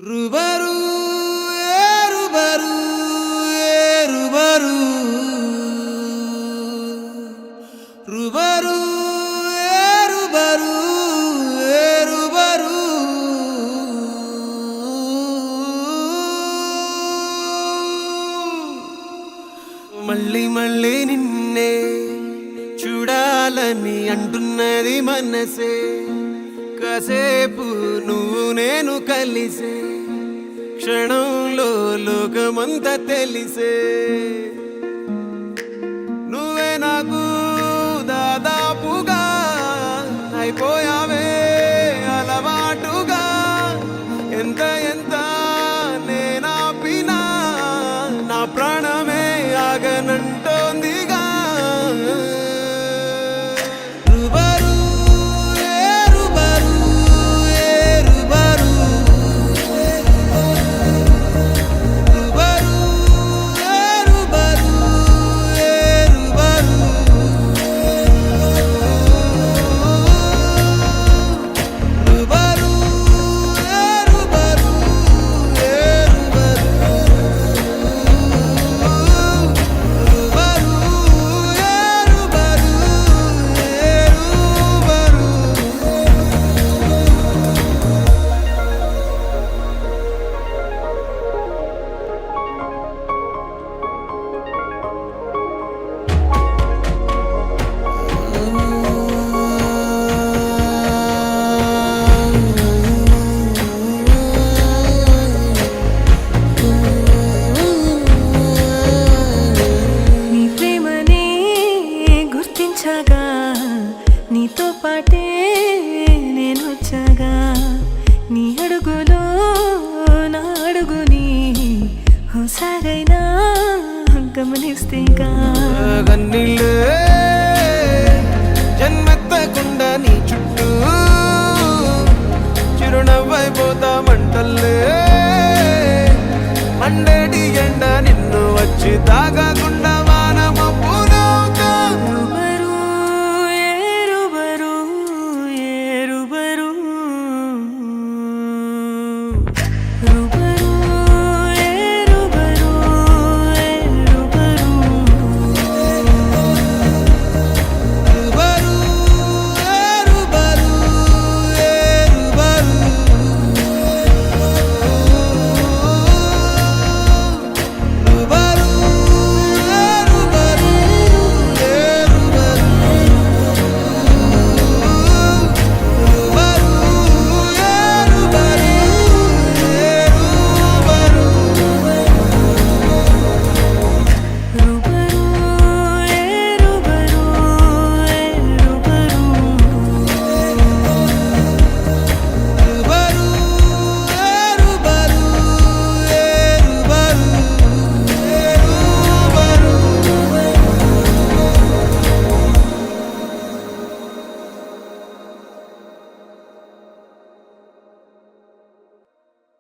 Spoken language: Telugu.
రుబరు రుబరు రుబరు రుబరు రుబరు రుబరు మళ్ళీ మళ్ళీ నిన్నే చూడాలని అంటున్నది మనసే కాసేపు నువ్వు నేను కలిసే క్షణంలో లోకమంతా తెలిసే నువ్వే నాకు దాదాపుగా అయిపోయావే అలవాటుగా ఎంత ఎంత నేనాపినా నా ప్రాణమే ఆగనంటోందిగా నీతో పాటే నేను వచ్చాగా నీ అడుగులో నా అడుగుని హోసాగైనా గమనిస్తేగా కన్నీళ్ళే జన్మెత్తకుండా నీ చుట్టూ చిరునవ్వైపోతా మంటల్లే మండేటి ఎండ నిన్ను వచ్చి తాగా